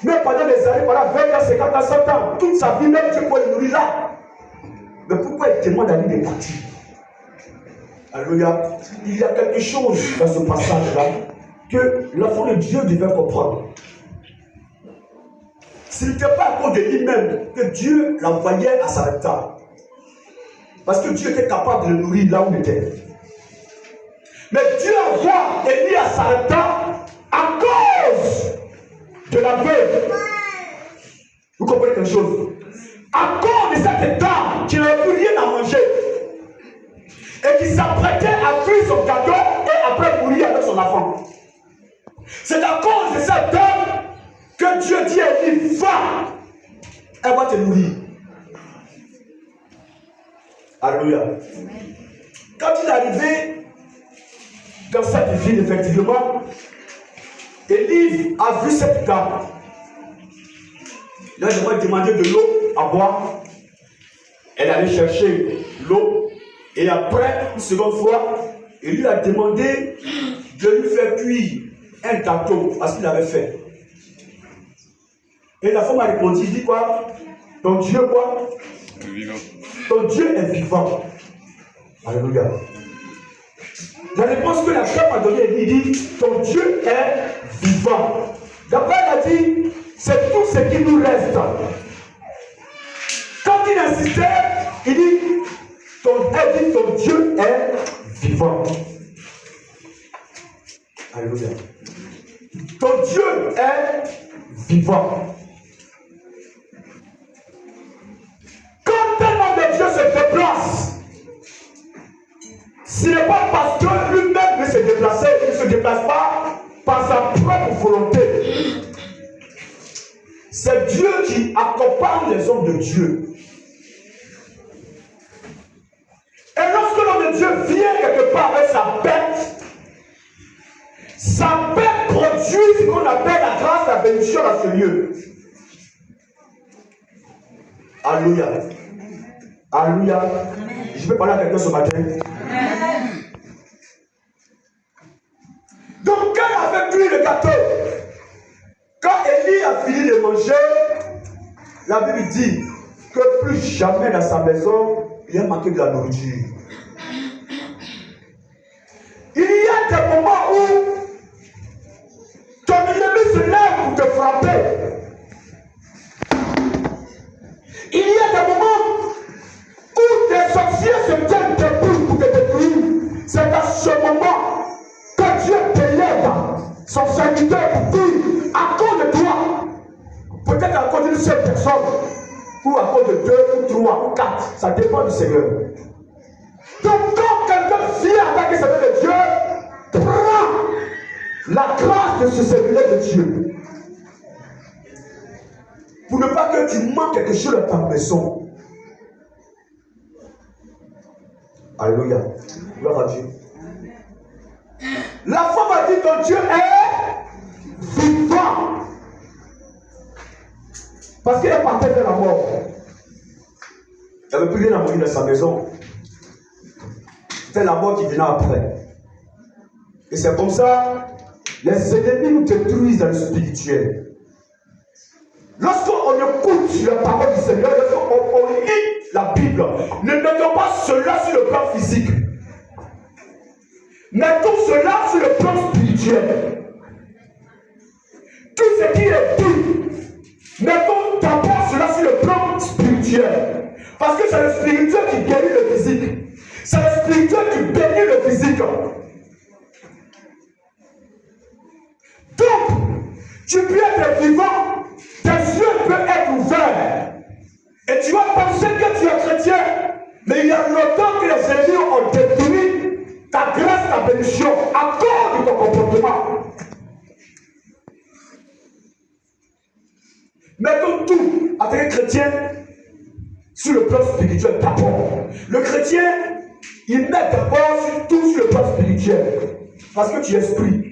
Même pendant des années, pendant 20 ans, 50 ans, 100 ans, toute sa vie, même Dieu peut le nourrir là. Mais pourquoi il demande à lui de partir? Alléluia. Il y a quelque chose dans ce passage-là que l'enfant de Dieu devait comprendre. Ce n'était pas à cause de lui-même que Dieu l'envoyait à Sarepta. Parce que Dieu était capable de le nourrir là où il était. Mais Dieu envoie Élie à Sarepta à cause de la veuve. Vous comprenez quelque chose? À cause de cette dame qui n'avait plus rien à manger et qui s'apprêtait à fuir son cadeau et après mourir avec son enfant. C'est à cause de cette dame que Dieu dit à Élie, va, elle va te nourrir. Alléluia. Quand il est arrivé dans cette ville, effectivement, Élie a vu cette dame. Là, je vais demander de l'eau à boire. Elle allait chercher l'eau. Et après, une seconde fois, il lui a demandé de lui faire cuire un gâteau, parce qu'il avait fait. Et la femme a répondu, il dit quoi? Ton Dieu quoi? Vivant. Ton Dieu est vivant. Alléluia. La réponse que la femme a donnée, il dit, ton Dieu est vivant. D'après, elle a dit, c'est tout ce qui nous reste. Quand il insistait, il dit, ton Dieu est vivant. Alléluia. Ton Dieu est vivant. Quand un homme de Dieu se déplace, ce n'est pas parce que lui-même veut se déplacer, il ne se déplace pas par sa propre volonté. C'est Dieu qui accompagne les hommes de Dieu. Et lorsque l'homme de Dieu vient quelque part avec sa bête produit ce qu'on appelle la grâce, la bénédiction dans ce lieu. Alléluia. Alléluia. Je vais parler à quelqu'un ce matin. Donc quand il avait cuit le gâteau, quand Élie a fini de manger, la Bible dit que plus jamais dans sa maison, il a manqué de la nourriture. Il y a des moments où ton ennemi se lève pour te frapper. Il y a des moments où des sorciers se tiennent debout pour te détruire. C'est à ce moment que Dieu t'élève son serviteur pour dire, à cause de toi, peut-être à cause d'une seule personne, ou à cause de 2 ou 3 ou 4, ça dépend du Seigneur. Donc quand quelqu'un vient avec le Seigneur de Dieu, prends la grâce de ce Seigneur de Dieu. Pour ne pas que tu manques quelque chose dans ta maison. Alléluia. Gloire à Dieu. La femme a dit ton Dieu est vivant. Parce qu'elle partait de la mort. Elle ne veut plus rien à mourir dans sa maison. C'était la mort qui venait après. Et c'est comme ça, les ennemis nous détruisent dans le spirituel. Lorsqu'on écoute la parole du Seigneur, lorsqu'on lit la Bible, ne mettons pas cela sur le plan physique. Mettons cela sur le plan spirituel. Tout ce qui est dit, mettons d'abord cela sur le plan spirituel. Parce que c'est le spirituel qui guérit le physique. C'est le spirituel qui bénit le physique. Donc, tu peux être vivant, tes yeux peuvent être ouverts. Et tu vas penser que tu es chrétien. Mais il y a longtemps que les ennemis ont détruit ta grâce, ta bénédiction, à cause de ton comportement. Mettons tout avec un chrétien sur le plan spirituel d'abord. Le chrétien, il met d'abord tout sur le plan spirituel. Parce que tu es esprit.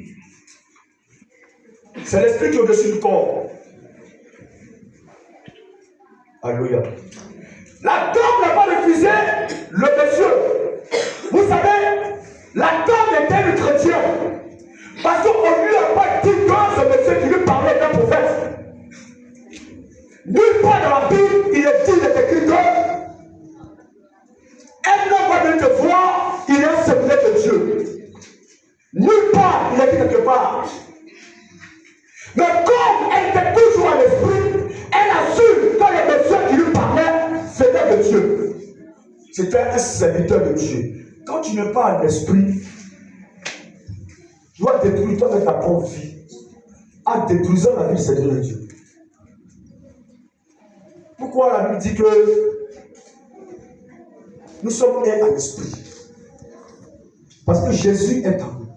C'est l'esprit qui est au-dessus du corps. Alléluia. La dame n'a pas refusé le monsieur. Vous savez, la dame était une chrétienne. Parce qu'on ne lui a pas dit que ce monsieur qui lui parlait d'un prophète. part dans la Bible, il est écrit que un homme va venir te voir, il est un serviteur de Dieu. Nulle part, il est dit quelque part. Mais comme elle était toujours à l'esprit, elle a su que les personnes qui lui parlaient, c'était de Dieu. C'était un serviteur de Dieu. Quand tu n'es pas à l'esprit, tu dois détruire toi avec ta propre vie. En détruisant la vie du Seigneur de Dieu. Pourquoi la Bible dit que nous sommes nés à l'esprit? Parce que Jésus est en nous.